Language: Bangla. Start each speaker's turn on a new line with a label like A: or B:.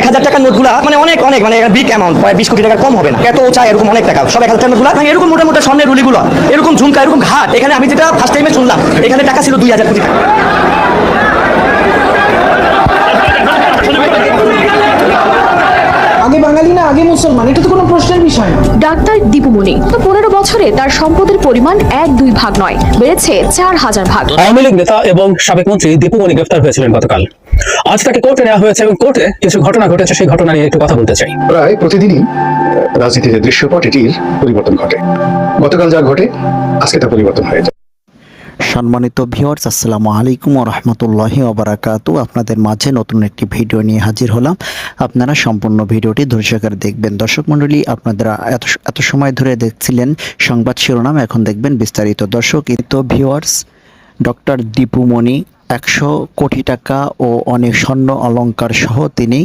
A: 1000 টাকার নোটগুলা মানে অনেক অনেক মানে বিগ অ্যামাউন্ট, প্রায় 20 কোটি টাকার কম হবে না, এত উঁচা এরকম অনেক টাকা সব 1000 টাকার নোটগুলা, মানে এরকম মোটা মোটা স্বর্ণের রুলিগুলো, এরকম ঝুমকা, এরকম ঘাট। এখানে আমি যেটা ফার্স্ট টাইমে শুনলাম, এখানে টাকা ছিল 2000 কোটি টাকা।
B: আগে বাঙালি না আগে মুসলমান, এটা তো কোনো প্রশ্নের বিষয় না।
C: ডাক্তার দীপুমণি তো 15 বছরে তার সম্পদের পরিমাণ 1-2 ভাগ নয়, বেড়েছে 4000 ভাগ।
D: আওয়ামী লীগ নেতা এবং সাবেক মন্ত্রী দীপুমণি গ্রেফতার হয়েছিলেন গতকাল। আজ তাকে কোর্টে নেওয়া হয়েছে এবং কোর্টে কিছু ঘটনা ঘটেছে, সেই ঘটনা নিয়ে একটু কথা বলতে চাই।
E: প্রায় প্রতিদিনই রাজনীতির যে দৃশ্যপট এটির পরিবর্তন ঘটে। গতকাল যা ঘটে আজকে তা পরিবর্তন হয়ে যায়।
F: সম্মানিত ভিউয়ার্স, আসসালামু আলাইকুম ওয়া রাহমাতুল্লাহি ওয়া বারাকাতুহু। আপনাদের মাঝে নতুন একটি ভিডিও নিয়ে হাজির হলাম। আপনারা সম্পূর্ণ ভিডিওটি ধৈর্য সহকারে দেখবেন। দর্শক মণ্ডলী, আপনারা এত সময় ধরে দেখছিলেন সংবাদ শিরোনাম, এখন দেখবেন বিস্তারিত। দর্শক ভিউয়ার্স, ডক্টর দীপুমণি 100 কোটি টাকা ও অনেক স্বর্ণ অলংকার সহ তিনি